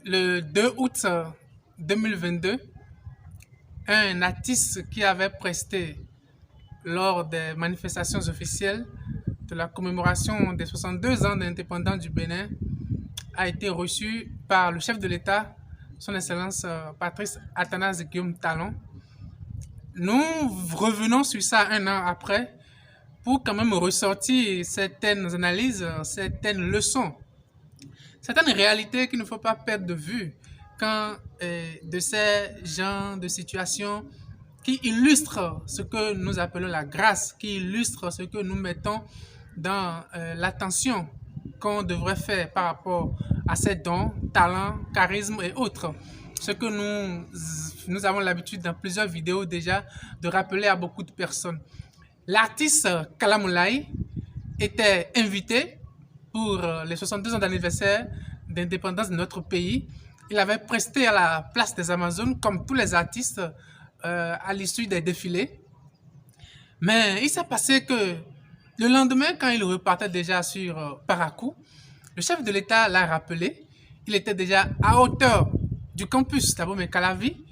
Le 2 août 2022, un artiste qui avait presté lors des manifestations officielles de la commémoration des 62 ans d'indépendance du Bénin a été reçu par le chef de l'État, son Excellence Patrice Athanase Guillaume Talon. Nous revenons sur ça un an après pour quand même ressortir certaines analyses, certaines leçons, certaines réalités qu'il ne faut pas perdre de vue quand de ces genres de situations qui illustrent ce que nous appelons la grâce, qui illustrent ce que nous mettons dans l'attention qu'on devrait faire par rapport à ces dons, talents, charismes et autres. Ce que nous avons l'habitude dans plusieurs vidéos déjà de rappeler à beaucoup de personnes. L'artiste Kalamoulaye était invité pour les 62 ans d'anniversaire d'indépendance de notre pays. Il avait presté à la place des Amazones, comme tous les artistes, à l'issue des défilés. Mais il s'est passé que le lendemain, quand il repartait déjà sur Parakou, le chef de l'État l'a rappelé. Il était déjà à hauteur du campus d'Abomey-Calavi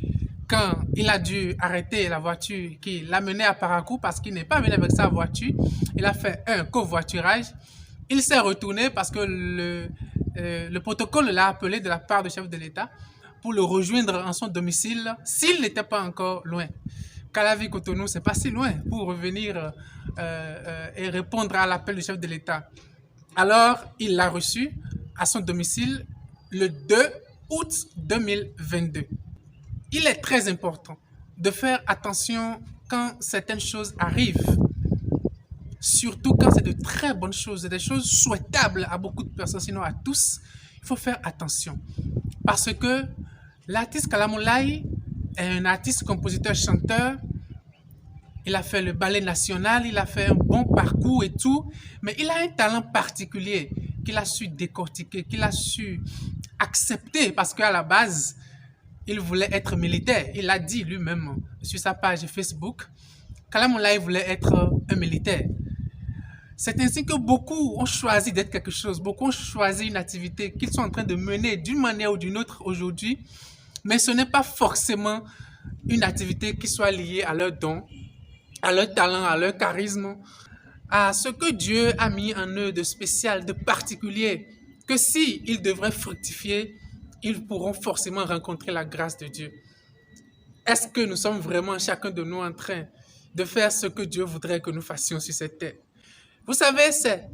quand il a dû arrêter la voiture qui l'amenait à Parakou parce qu'il n'est pas venu avec sa voiture. Il a fait un covoiturage. Il s'est retourné parce que le protocole l'a appelé de la part du chef de l'État pour le rejoindre en son domicile s'il n'était pas encore loin. Calavi-Cotonou, c'est pas si loin pour revenir et répondre à l'appel du chef de l'État. Alors, il l'a reçu à son domicile le 2 août 2022. Il est très important de faire attention quand certaines choses arrivent, surtout quand c'est de très bonnes choses, des choses souhaitables à beaucoup de personnes, sinon à tous. Il faut faire attention parce que l'artiste Kalamoulaye est un artiste, compositeur, chanteur. Il a fait le ballet national, il a fait un bon parcours et tout, mais il a un talent particulier qu'il a su décortiquer, qu'il a su accepter parce qu'à la base, il voulait être militaire. Il l'a dit lui-même sur sa page Facebook. Kalamoulaye voulait être un militaire. C'est ainsi que beaucoup ont choisi d'être quelque chose, beaucoup ont choisi une activité qu'ils sont en train de mener d'une manière ou d'une autre aujourd'hui, mais ce n'est pas forcément une activité qui soit liée à leur don, à leur talent, à leur charisme, à ce que Dieu a mis en eux de spécial, de particulier, que si ils devraient fructifier, ils pourront forcément rencontrer la grâce de Dieu. Est-ce que nous sommes vraiment chacun de nous en train de faire ce que Dieu voudrait que nous fassions sur cette terre? Vous savez, c'est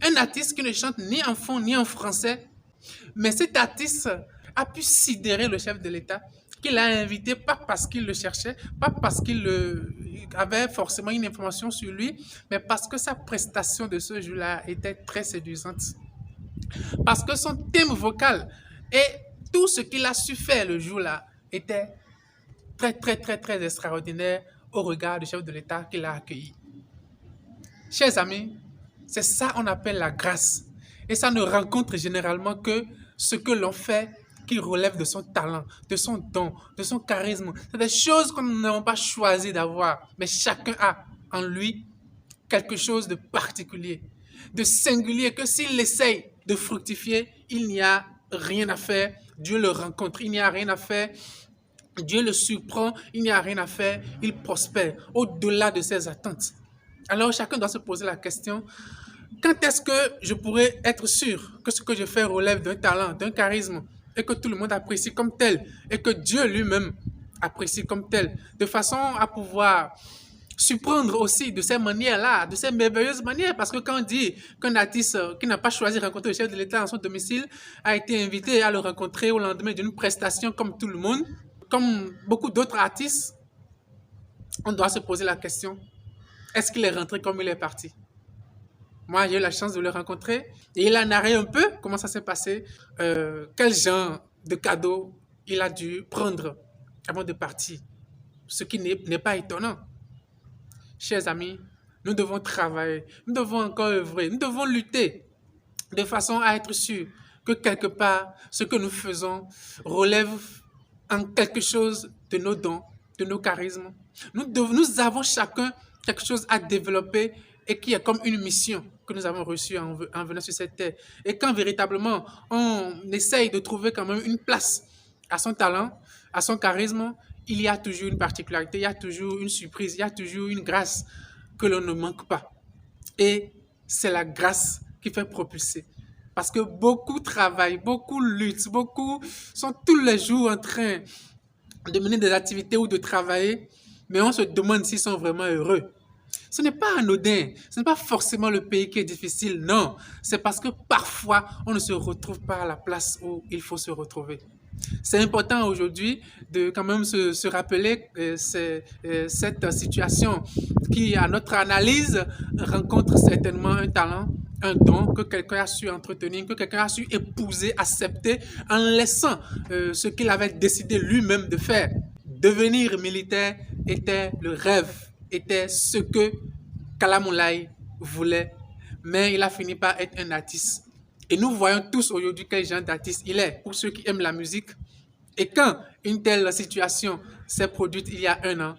un artiste qui ne chante ni en fond ni en français, mais cet artiste a pu sidérer le chef de l'État, qu'il l'a invité, pas parce qu'il le cherchait, pas parce qu'il avait forcément une information sur lui, mais parce que sa prestation de ce jour-là était très séduisante. Parce que son thème vocal et tout ce qu'il a su faire le jour-là était très extraordinaire au regard du chef de l'État qu'il a accueilli. Chers amis, c'est ça qu'on appelle la grâce. Et ça ne rencontre généralement que ce que l'on fait qui relève de son talent, de son don, de son charisme. C'est des choses que nous n'avons pas choisi d'avoir, mais chacun a en lui quelque chose de particulier, de singulier, que s'il essaye de fructifier, il n'y a rien à faire. Dieu le rencontre, il n'y a rien à faire. Dieu le surprend, il n'y a rien à faire. Il prospère au-delà de ses attentes. Alors chacun doit se poser la question, quand est-ce que je pourrais être sûr que ce que je fais relève d'un talent, d'un charisme, et que tout le monde apprécie comme tel, et que Dieu lui-même apprécie comme tel, de façon à pouvoir surprendre aussi de ces manières-là, de ces merveilleuses manières, parce que quand on dit qu'un artiste qui n'a pas choisi de rencontrer le chef de l'État dans son domicile a été invité à le rencontrer au lendemain d'une prestation comme tout le monde, comme beaucoup d'autres artistes, on doit se poser la question, est-ce qu'il est rentré comme il est parti? Moi, j'ai eu la chance de le rencontrer et il a narré un peu comment ça s'est passé, quel genre de cadeau il a dû prendre avant de partir, ce qui n'est pas étonnant. Chers amis, nous devons travailler, nous devons encore œuvrer, nous devons lutter de façon à être sûr que quelque part, ce que nous faisons relève en quelque chose de nos dons, de nos charismes. Nous avons chacun quelque chose à développer et qui est comme une mission. que nous avons reçu en venant sur cette terre. Et quand véritablement on essaye de trouver quand même une place à son talent, à son charisme, il y a toujours une particularité, il y a toujours une surprise, il y a toujours une grâce que l'on ne manque pas. Et c'est la grâce qui fait propulser. Parce que beaucoup travaillent, beaucoup luttent, beaucoup sont tous les jours en train de mener des activités ou de travailler, mais on se demande s'ils sont vraiment heureux. Ce n'est pas anodin, ce n'est pas forcément le pays qui est difficile, non. C'est parce que parfois, on ne se retrouve pas à la place où il faut se retrouver. C'est important aujourd'hui de quand même se rappeler cette situation qui, à notre analyse, rencontre certainement un talent, un don que quelqu'un a su entretenir, que quelqu'un a su épouser, accepter en laissant ce qu'il avait décidé lui-même de faire. Devenir militaire était le rêve, était ce que Kalamoulaye voulait, mais il a fini par être un artiste. Et nous voyons tous aujourd'hui quel genre d'artiste il est, pour ceux qui aiment la musique. Et quand une telle situation s'est produite il y a un an,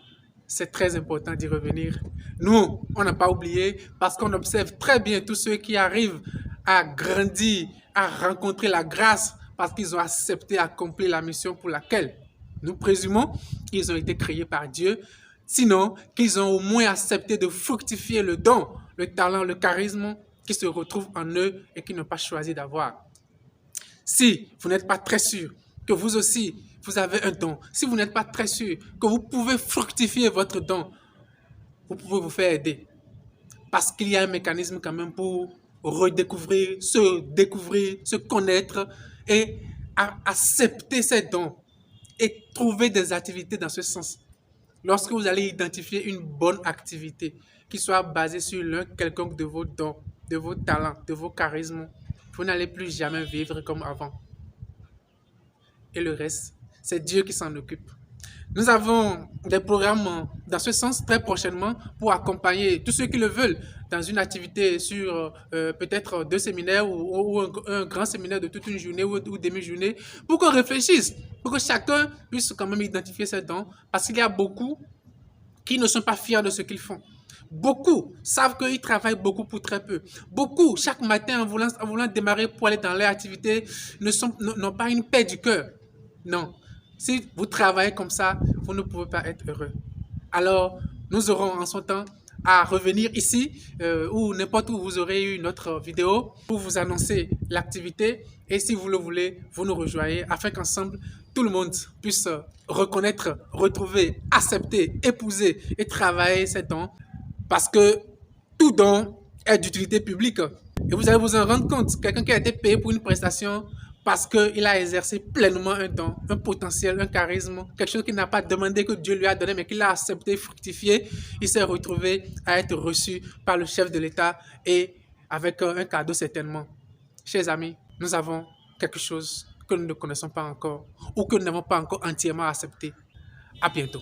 c'est très important d'y revenir. Nous, on n'a pas oublié parce qu'on observe très bien tous ceux qui arrivent à grandir, à rencontrer la grâce parce qu'ils ont accepté d'accomplir la mission pour laquelle nous présumons qu'ils ont été créés par Dieu. Sinon, qu'ils ont au moins accepté de fructifier le don, le talent, le charisme qui se retrouve en eux et qu'ils n'ont pas choisi d'avoir. Si vous n'êtes pas très sûr que vous aussi, vous avez un don, si vous n'êtes pas très sûr que vous pouvez fructifier votre don, vous pouvez vous faire aider. Parce qu'il y a un mécanisme quand même pour redécouvrir, se connaître et accepter ces dons et trouver des activités dans ce sens. Lorsque vous allez identifier une bonne activité qui soit basée sur l'un quelconque de vos dons, de vos talents, de vos charismes, vous n'allez plus jamais vivre comme avant. Et le reste, c'est Dieu qui s'en occupe. Nous avons des programmes dans ce sens très prochainement pour accompagner tous ceux qui le veulent dans une activité sur peut-être 2 séminaires ou un grand séminaire de toute une journée ou demi-journée pour qu'on réfléchisse, pour que chacun puisse quand même identifier ses dons parce qu'il y a beaucoup qui ne sont pas fiers de ce qu'ils font. Beaucoup savent qu'ils travaillent beaucoup pour très peu. Beaucoup, chaque matin, en voulant démarrer pour aller dans leur activité, n'ont pas une paix du cœur. Non. Si vous travaillez comme ça, vous ne pouvez pas être heureux. Alors, nous aurons en son temps à revenir ici ou n'importe où vous aurez eu notre vidéo pour vous annoncer l'activité. Et si vous le voulez, vous nous rejoignez afin qu'ensemble, tout le monde puisse reconnaître, retrouver, accepter, épouser et travailler ses dons. Parce que tout don est d'utilité publique. Et vous allez vous en rendre compte. Quelqu'un qui a été payé pour une prestation parce qu'il a exercé pleinement un don, un potentiel, un charisme, quelque chose qu'il n'a pas demandé que Dieu lui a donné, mais qu'il a accepté, fructifié. Il s'est retrouvé à être reçu par le chef de l'État et avec un cadeau certainement. Chers amis, nous avons quelque chose que nous ne connaissons pas encore ou que nous n'avons pas encore entièrement accepté. À bientôt.